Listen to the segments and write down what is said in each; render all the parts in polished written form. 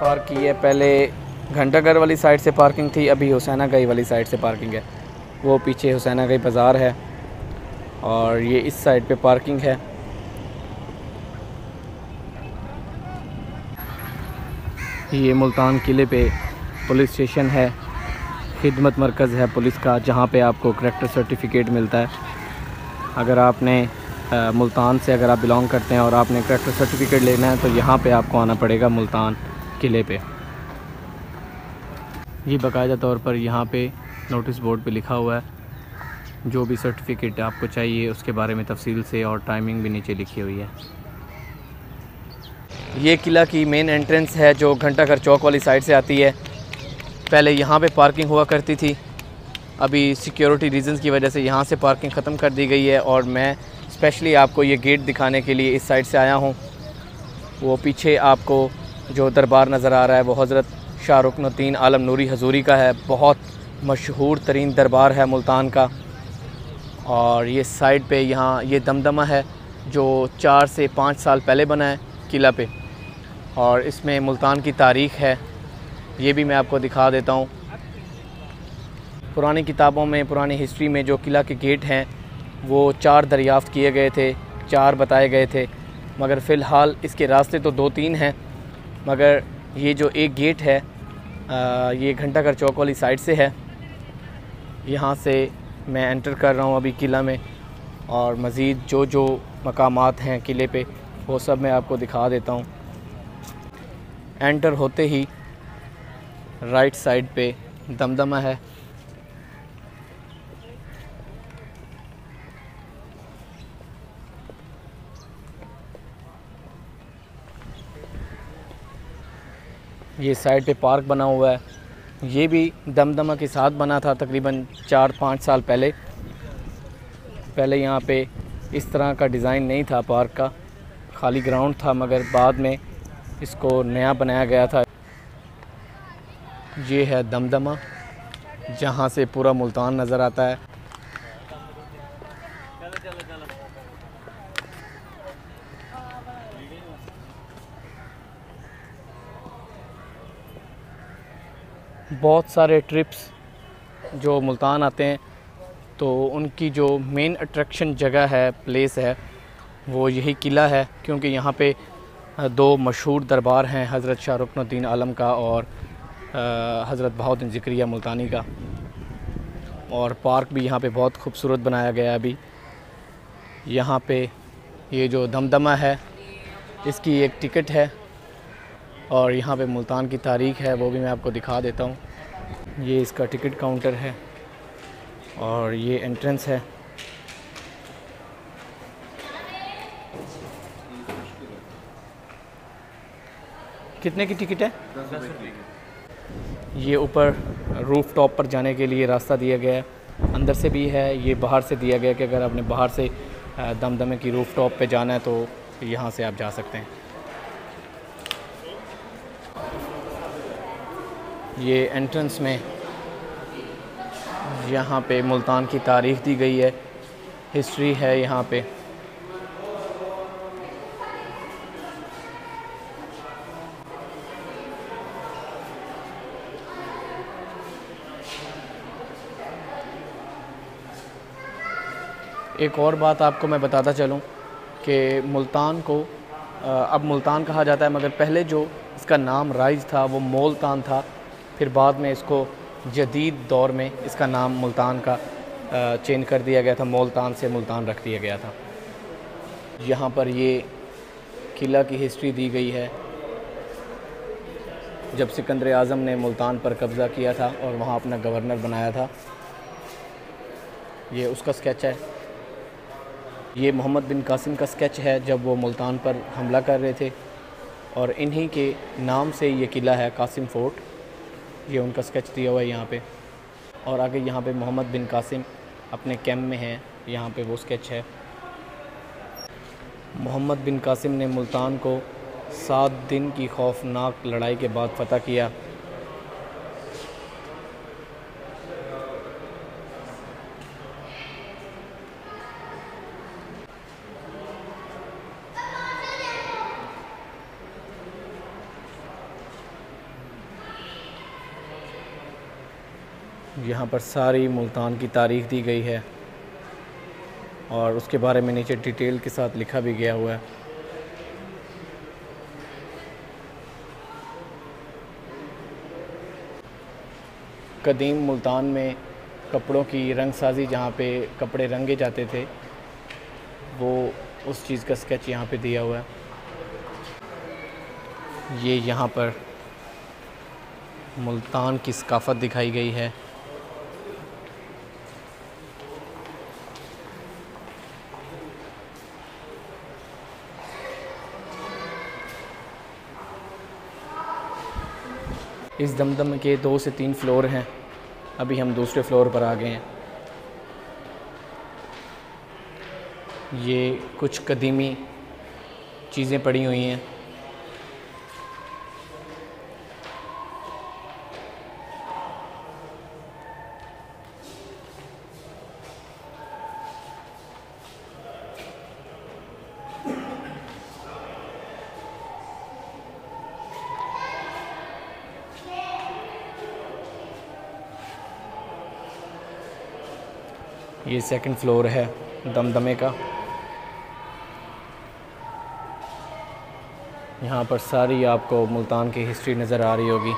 Park की है। पहले घंटाघर वाली साइड से पार्किंग थी, अभी हुसैनागाई वाली साइड से पार्किंग है। वो पीछे हुसैनागाई बाज़ार है और ये इस साइड पे पार्किंग है। ये मुल्तान किले पे पुलिस स्टेशन है, खिदमत मरकज़ है पुलिस का, जहाँ पे आपको करैक्टर सर्टिफिकेट मिलता है। अगर आपने मुल्तान से अगर आप बिलोंग करते हैं और आपने करैक्टर सर्टिफिकेट लेना है तो यहाँ पे आपको आना पड़ेगा मुल्तान किले पे। ये बाकायदा तौर पर यहाँ पे नोटिस बोर्ड पे लिखा हुआ है। जो भी सर्टिफिकेट आपको चाहिए उसके बारे में तफसील से, और टाइमिंग भी नीचे लिखी हुई है। ये किला की मेन एंट्रेंस है जो घंटाघर चौक वाली साइड से आती है। पहले यहाँ पे पार्किंग हुआ करती थी, अभी सिक्योरिटी रीज़न्स की वजह से यहाँ से पार्किंग ख़त्म कर दी गई है और मैं स्पेशली आपको ये गेट दिखाने के लिए इस साइड से आया हूँ। वो पीछे आपको जो दरबार नज़र आ रहा है वो हज़रत शाह रुकनुद्दीन आलम नूरी हजूरी का है। बहुत मशहूर तरीन दरबार है मुल्तान का। और ये साइड पे यहाँ ये दमदमा है जो 4 से 5 साल पहले बना है किला पे, और इसमें मुल्तान की तारीख़ है, ये भी मैं आपको दिखा देता हूँ। पुरानी किताबों में, पुरानी हिस्ट्री में जो किला के गेट हैं वो 4 दरियाफ़्त किए गए थे, 4 बताए गए थे, मगर फ़िलहाल इसके रास्ते तो 2-3 हैं। मगर ये जो एक गेट है ये घंटाघर चौक वाली साइड से है। यहाँ से मैं एंटर कर रहा हूँ अभी किला में, और मज़ीद जो जो मकामात हैं किले पे वो सब मैं आपको दिखा देता हूँ। एंटर होते ही राइट साइड पे दमदमा है। ये साइड पे पार्क बना हुआ है, ये भी दमदमा के साथ बना था तकरीबन 4-5 साल पहले। पहले यहाँ पे इस तरह का डिज़ाइन नहीं था पार्क का, खाली ग्राउंड था, मगर बाद में इसको नया बनाया गया था। ये है दमदमा जहाँ से पूरा मुल्तान नज़र आता है। बहुत सारे ट्रिप्स जो मुल्तान आते हैं तो उनकी जो मेन अट्रैक्शन जगह है, प्लेस है, वो यही किला है, क्योंकि यहाँ पे 2 मशहूर दरबार हैं, हज़रत शाह रुकनुद्दीन आलम का और हज़रत बहाउद्दीन ज़िक्रिया मुल्तानी का। और पार्क भी यहाँ पे बहुत खूबसूरत बनाया गया है। अभी यहाँ पे ये जो दमदमा है इसकी एक टिकट है, और यहाँ पे मुल्तान की तारीख़ है, वो भी मैं आपको दिखा देता हूँ। ये इसका टिकट काउंटर है और ये एंट्रेंस है। कितने की टिकट है? 10 रुपये। ये ऊपर रूफ़ टॉप पर जाने के लिए रास्ता दिया गया है, अंदर से भी है, ये बाहर से दिया गया कि अगर आपने बाहर से दमदमे की रूफ़ टॉप पे जाना है तो यहाँ से आप जा सकते हैं। ये एंट्रेंस में यहाँ पे मुल्तान की तारीख़ दी गई है, हिस्ट्री है यहाँ पे। एक और बात आपको मैं बताता चलूँ कि मुल्तान को अब मुल्तान कहा जाता है, मगर पहले जो इसका नाम राइज था वो मोलतान था। फिर बाद में इसको जदीद दौर में इसका नाम मुल्तान का चेंज कर दिया गया था, मोलतान से मुल्तान रख दिया गया था। यहाँ पर ये किला की हिस्ट्री दी गई है, जब सिकंदर आज़म ने मुल्तान पर कब्ज़ा किया था और वहाँ अपना गवर्नर बनाया था। ये उसका स्केच है। ये मोहम्मद बिन कासिम का स्केच है जब वो मुल्तान पर हमला कर रहे थे, और इन्हीं के नाम से ये किला है कासिम फ़ोर्ट। ये उनका स्केच दिया हुआ है यहाँ पे, और आगे यहाँ पे मोहम्मद बिन कासिम अपने कैंप में हैं, यहाँ पे वो स्केच है। मोहम्मद बिन कासिम ने मुल्तान को 7 दिन की खौफनाक लड़ाई के बाद फ़तह किया। यहाँ पर सारी मुल्तान की तारीख़ दी गई है और उसके बारे में नीचे डिटेल के साथ लिखा भी गया हुआ है। कदीम मुल्तान में कपड़ों की रंगसाजी, जहाँ पे कपड़े रंगे जाते थे, वो उस चीज़ का स्केच यहाँ पे दिया हुआ है। ये यहाँ पर मुल्तान की सकाफ़त दिखाई गई है। इस दमदम के 2 से 3 फ्लोर हैं। अभी हम दूसरे फ्लोर पर आ गए हैं। ये कुछ कदीमी चीज़ें पड़ी हुई हैं। ये सेकंड फ्लोर है दमदमे का। यहाँ पर सारी आपको मुल्तान की हिस्ट्री नज़र आ रही होगी।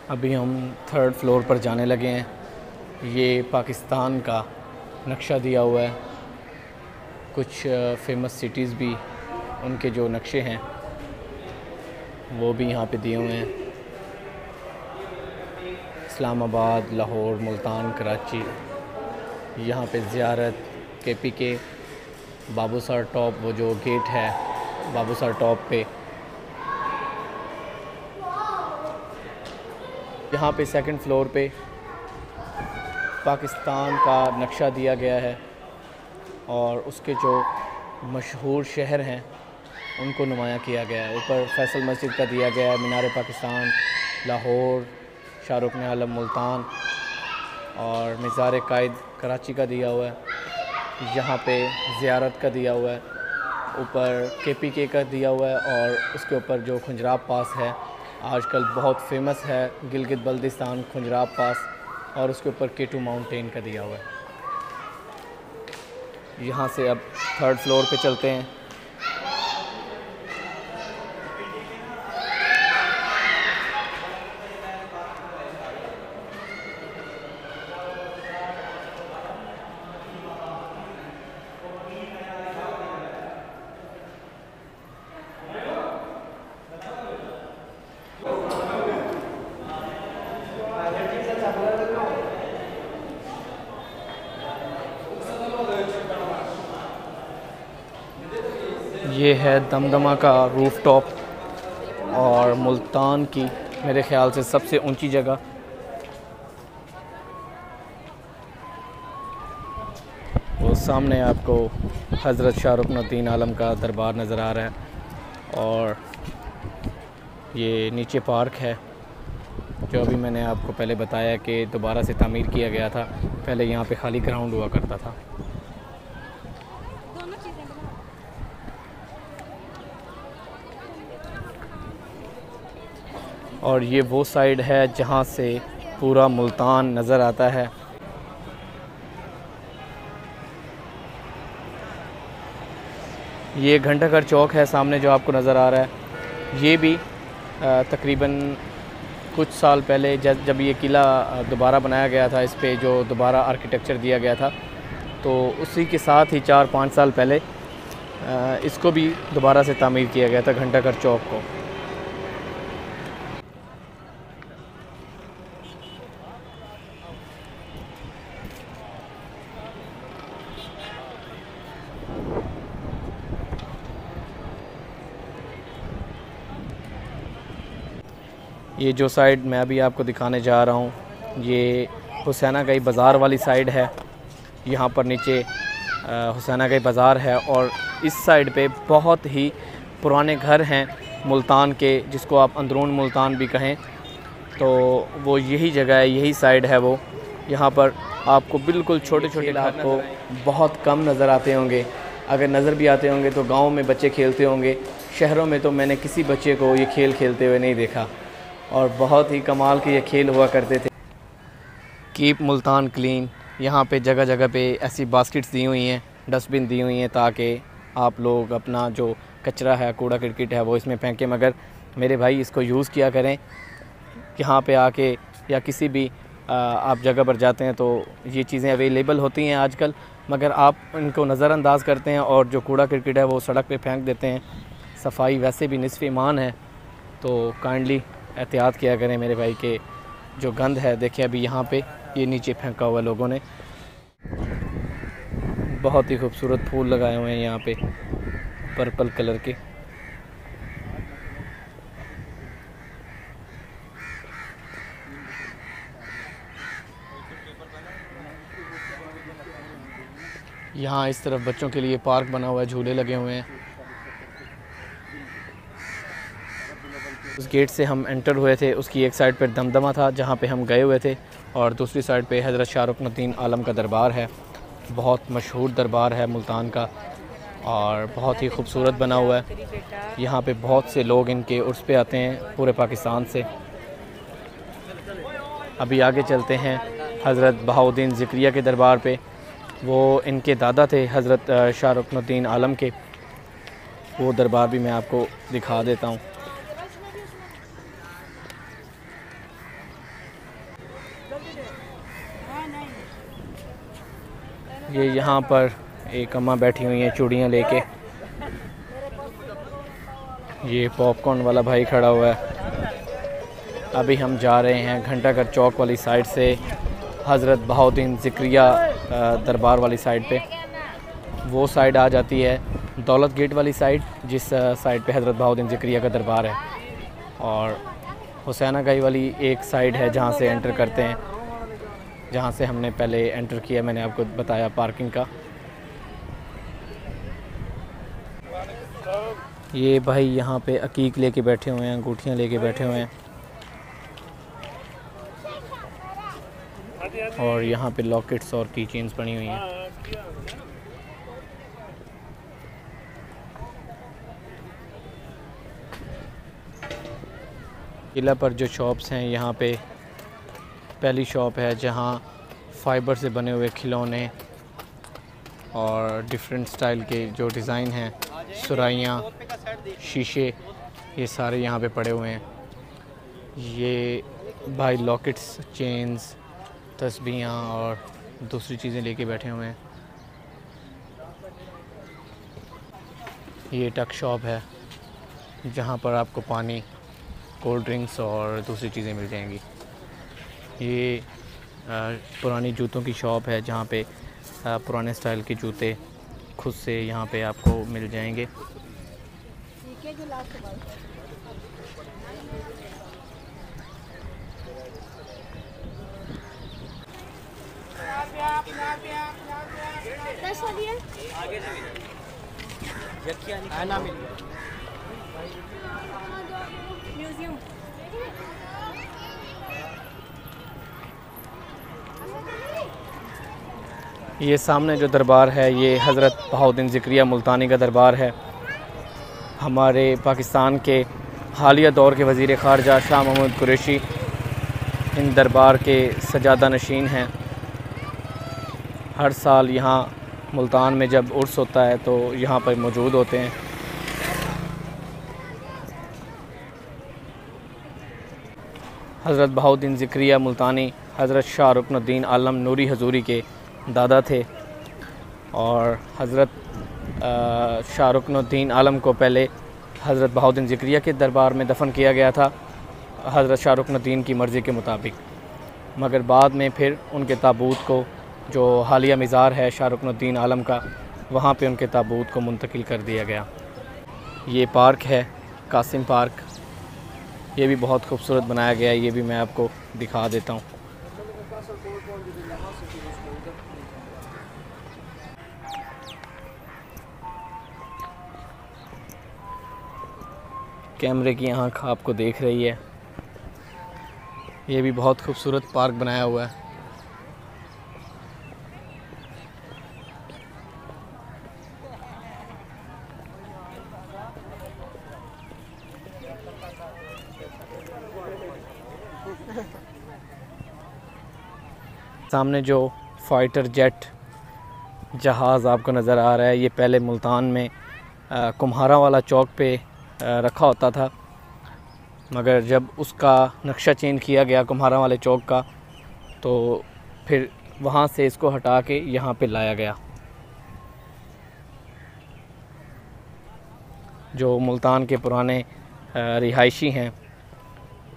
अभी हम थर्ड फ्लोर पर जाने लगे हैं। ये पाकिस्तान का नक्शा दिया हुआ है। कुछ फेमस सिटीज़ भी, उनके जो नक्शे हैं वो भी यहाँ पे दिए हुए हैं। इस्लामाबाद, लाहौर, मुल्तान, कराची। यहाँ पे ज़ियारत, KPK, बाबूसर टॉप, वो जो गेट है बाबूसर टॉप पे। यहाँ पे सेकंड फ्लोर पे पाकिस्तान का नक्शा दिया गया है और उसके जो मशहूर शहर हैं उनको नुमायाँ किया गया है। ऊपर फैसल मस्जिद का दिया गया है, मीनार पाकिस्तान लाहौर, शाहरुख ने आलम मुल्तान और मज़ार कायद कराची का दिया हुआ है। यहाँ पे ज़ियारत का दिया हुआ है, ऊपर KPK का दिया हुआ है और उसके ऊपर जो खुंजराब पास है, आजकल बहुत फेमस है, गिलगित बल्दिस्तान खुंजराब पास, और उसके ऊपर K2 माउंटेन का दिया हुआ है। यहाँ से अब थर्ड फ्लोर पे चलते हैं। ये है दमदमा का रूफ टॉप और मुल्तान की मेरे ख़्याल से सबसे ऊंची जगह। वो सामने आपको हज़रत शाहरुख आलम का दरबार नज़र आ रहा है और ये नीचे पार्क है जो अभी मैंने आपको पहले बताया कि दोबारा से तामीर किया गया था। पहले यहाँ पे खाली ग्राउंड हुआ करता था। और ये वो साइड है जहाँ से पूरा मुल्तान नज़र आता है। ये घंटाघर चौक है सामने जो आपको नज़र आ रहा है। ये भी तकरीबन कुछ साल पहले जब ये किला दोबारा बनाया गया था, इस पे जो दोबारा आर्किटेक्चर दिया गया था, तो उसी के साथ ही 4-5 साल पहले इसको भी दोबारा से तामीर किया गया था, घंटाघर चौक को। ये जो साइड मैं अभी आपको दिखाने जा रहा हूँ, ये हुसैनागई बाज़ार वाली साइड है। यहाँ पर नीचे हुसैनागई बाज़ार है और इस साइड पे बहुत ही पुराने घर हैं मुल्तान के, जिसको आप अंदरून मुल्तान भी कहें, तो वो यही जगह है, यही साइड है वो। यहाँ पर आपको बिल्कुल छोटे छोटे आपको बहुत कम नज़र आते होंगे। अगर नज़र भी आते होंगे तो गांव में बच्चे खेलते होंगे, शहरों में तो मैंने किसी बच्चे को ये खेल खेलते हुए नहीं देखा। और बहुत ही कमाल के ये खेल हुआ करते थे। कीप मुल्तान क्लीन, यहाँ पे जगह जगह पे ऐसी बास्केट्स दी हुई हैं, डस्टबिन दी हुई हैं ताकि आप लोग अपना जो कचरा है, कूड़ा किरकिट है वो इसमें फेंकें। मगर मेरे भाई इसको यूज़ किया करें। यहाँ पे आके या किसी भी आप जगह पर जाते हैं तो ये चीज़ें अवेलेबल होती हैं आजकल, मगर आप इनको नज़रअंदाज करते हैं और जो कूड़ा किरकिट है वो सड़क पे फेंक देते हैं। सफाई वैसे भी निस्फ़ ईमान है, तो काइंडली एहतियात किया करें मेरे भाई के जो गंद है। देखिए अभी यहाँ पे ये नीचे फेंका हुआ लोगों ने। बहुत ही खूबसूरत फूल लगाए हुए हैं यहाँ पे पर्पल कलर के। यहाँ इस तरफ बच्चों के लिए पार्क बना हुआ है, झूले लगे हुए हैं। उस गेट से हम एंटर हुए थे, उसकी एक साइड पर दमदमा था जहाँ पे हम गए हुए थे, और दूसरी साइड पे हज़रत शाह रुकनुद्दीन आलम का दरबार है। बहुत मशहूर दरबार है मुल्तान का और बहुत ही खूबसूरत बना हुआ है। यहाँ पे बहुत से लोग इनके उर्स पे आते हैं पूरे पाकिस्तान से। अभी आगे चलते हैं हज़रत बहाउद्दीन ज़िक्रिया के दरबार पे। वो इनके दादा थे हज़रत शाह रुकनुद्दीन आलम के। वो दरबार भी मैं आपको दिखा देता हूँ। ये यहाँ पर एक अम्मा बैठी हुई हैं चूड़ियाँ लेके। ये पॉपकॉर्न वाला भाई खड़ा हुआ है। अभी हम जा रहे हैं घंटाघर चौक वाली साइड से हज़रत बहाउद्दीन ज़िक्रिया दरबार वाली साइड पे। वो साइड आ जाती है दौलत गेट वाली साइड, जिस साइड पे हज़रत बहाउद्दीन ज़िक्रिया का दरबार है। और हुसैन आगाही वाली एक साइड है जहाँ से एंटर करते हैं, जहाँ से हमने पहले एंटर किया, मैंने आपको बताया पार्किंग का। ये भाई यहाँ पे अकीक लेके बैठे हुए हैं, अंगूठियाँ लेके बैठे हुए हैं। और यहाँ पे लॉकेट्स और की चेन्स बनी हुई हैं। किला पर जो शॉप्स हैं, यहाँ पे पहली शॉप है जहाँ फ़ाइबर से बने हुए खिलौने और डिफरेंट स्टाइल के जो डिज़ाइन हैं, सुराइयाँ, शीशे, ये सारे यहाँ पे पड़े हुए हैं। ये भाई लॉकेट्स, चेन्स, तस्बीहां और दूसरी चीज़ें लेके बैठे हुए हैं। ये टक शॉप है जहाँ पर आपको पानी, कोल्ड ड्रिंक्स और दूसरी चीज़ें मिल जाएंगी। ये पुरानी जूतों की शॉप है जहाँ पे पुराने स्टाइल के जूते खुद से यहाँ पे आपको मिल जाएंगे। ये सामने जो दरबार है ये हज़रत बहाउद्दीन ज़िक्रिया मुल्तानी का दरबार है। हमारे पाकिस्तान के हालिया दौर के वज़ीर ख़ारजा शाह महमूद कुरैशी इन दरबार के सजादा नशीन हैं। हर साल यहाँ मुल्तान में जब उर्स होता है तो यहाँ पर मौजूद होते हैं। हज़रत बहाउद्दीन ज़िक्रिया मुल्तानी हज़रत शाह रुकनुद्दीन आलम नूरी हजूरी के दादा थे और हज़रत शाह रुकनुद्दीन आलम को पहले हज़रत बहाउद्दीन ज़िक्रिया के दरबार में दफन किया गया था हज़रत शाह रुकनुद्दीन की मर्ज़ी के मुताबिक, मगर बाद में फिर उनके ताबूत को, जो हालिया मज़ार है शाह रुकनुद्दीन आलम का, वहाँ पे उनके ताबूत को मुंतकिल कर दिया गया। ये पार्क है कासिम पार्क, ये भी बहुत खूबसूरत बनाया गया है। ये भी मैं आपको दिखा देता हूँ। कैमरे की आँख आपको देख रही है। ये भी बहुत खूबसूरत पार्क बनाया हुआ है। सामने जो फाइटर जेट जहाज़ आपको नज़र आ रहा है, ये पहले मुल्तान में कुम्हारा वाला चौक पे रखा होता था, मगर जब उसका नक्शा चेंज किया गया कुम्हारा वाले चौक का, तो फिर वहाँ से इसको हटा के यहाँ पे लाया गया। जो मुल्तान के पुराने रिहायशी हैं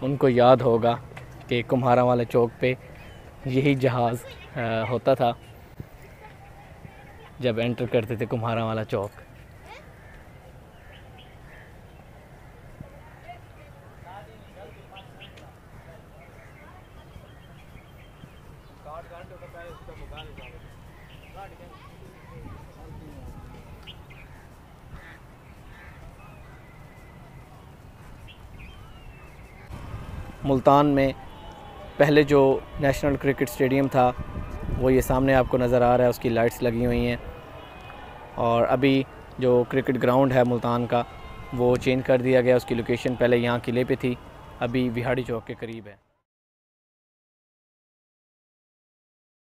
उनको याद होगा कि कुम्हारा वाले चौक पे यही जहाज़ होता था जब एंटर करते थे कुम्हारा वाला चौक। मुल्तान में पहले जो नेशनल क्रिकेट स्टेडियम था वो ये सामने आपको नज़र आ रहा है, उसकी लाइट्स लगी हुई हैं। और अभी जो क्रिकेट ग्राउंड है मुल्तान का वो चेंज कर दिया गया, उसकी लोकेशन पहले यहाँ किले पे थी, अभी विहाड़ी चौक के करीब है।